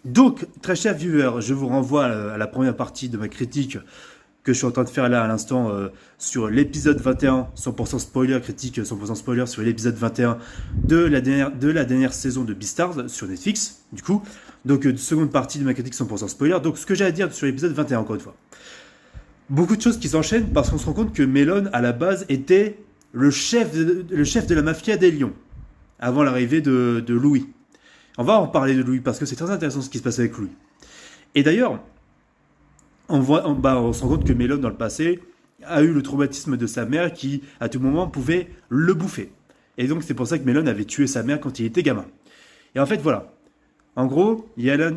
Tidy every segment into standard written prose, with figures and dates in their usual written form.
Donc, très cher viewer, je vous renvoie à la première partie de ma critique que je suis en train de faire là à l'instant sur l'épisode 21, 100% spoiler, critique 100% spoiler sur l'épisode 21 de la dernière saison de Beastars sur Netflix, du coup. Donc, seconde partie de ma critique 100% spoiler. Donc, ce que j'ai à dire sur l'épisode 21, encore une fois. Beaucoup de choses qui s'enchaînent parce qu'on se rend compte que Melon, à la base, était le chef de la mafia des Lions, avant l'arrivée de Louis. On va en parler de Louis parce que c'est très intéressant ce qui se passe avec Louis. Et d'ailleurs, on se rend compte que Melon, dans le passé, a eu le traumatisme de sa mère qui, à tout moment, pouvait le bouffer. Et donc, c'est pour ça que Melon avait tué sa mère quand il était gamin. Et en fait, voilà. En gros, il y a l'un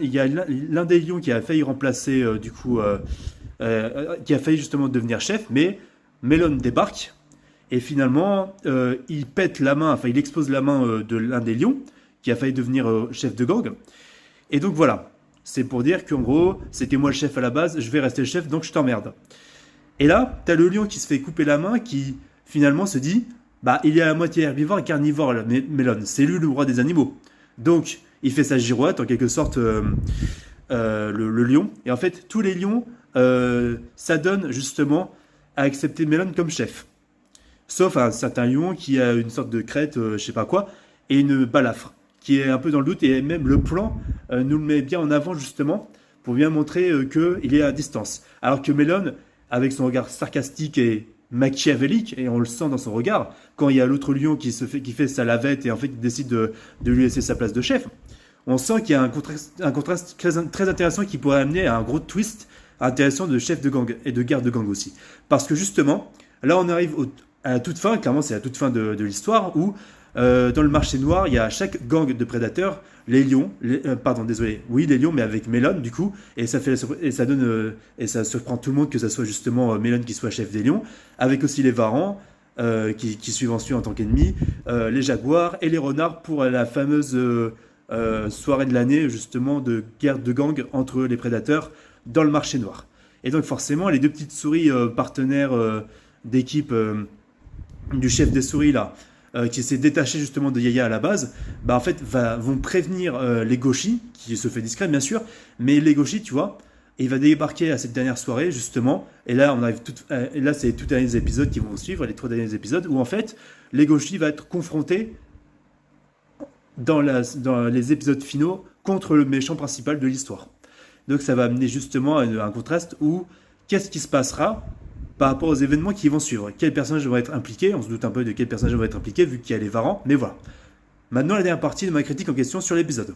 des lions qui a failli remplacer, qui a failli justement devenir chef, mais Melon débarque et finalement, il pète la main, enfin, il expose la main de l'un des lions qui a failli devenir chef de gang. Et donc voilà, c'est pour dire qu'en gros, c'était moi le chef à la base, je vais rester le chef, donc je t'emmerde. Et là, t'as le lion qui se fait couper la main, qui finalement se dit, bah il est à la moitié herbivore et carnivore, Melon, c'est lui le roi des animaux. Donc, il fait sa girouette, en quelque sorte, le lion. Et en fait, tous les lions s'adonnent justement à accepter Melon comme chef. Sauf un certain lion qui a une sorte de crête, je sais pas quoi, et une balafre, qui est un peu dans le doute, et même le plan nous le met bien en avant justement, pour bien montrer qu'il est à distance. Alors que Melon, avec son regard sarcastique et machiavélique, et on le sent dans son regard, quand il y a l'autre lion qui fait sa lavette, et en fait il décide de lui laisser sa place de chef, on sent qu'il y a un contraste très intéressant qui pourrait amener à un gros twist intéressant de chef de gang, et de garde de gang aussi. Parce que justement, là on arrive à la toute fin, clairement c'est la toute fin de l'histoire, où dans le marché noir, il y a chaque gang de prédateurs, les lions, les lions, mais avec Melon du coup, et ça surprend tout le monde que ça soit justement Melon qui soit chef des lions, avec aussi les varans qui suivent ensuite en tant qu'ennemis, les jaguars et les renards pour la fameuse soirée de l'année justement de guerre de gang entre les prédateurs dans le marché noir. Et donc forcément, les deux petites souris partenaires d'équipe du chef des souris là, qui s'est détaché justement de Yaya à la base, bah en fait vont prévenir Legoshi, qui se fait discret bien sûr, mais Legoshi, tu vois, il va débarquer à cette dernière soirée justement, et là c'est tous les derniers épisodes qui vont suivre, les 3 derniers épisodes, où en fait Legoshi va être confronté dans les épisodes finaux contre le méchant principal de l'histoire. Donc ça va amener justement à un contraste où qu'est-ce qui se passera par rapport aux événements qui vont suivre. Quels personnages vont être impliqués? On se doute un peu de quels personnages vont être impliqués vu qu'il y a les varans, mais voilà. Maintenant la dernière partie de ma critique en question sur l'épisode.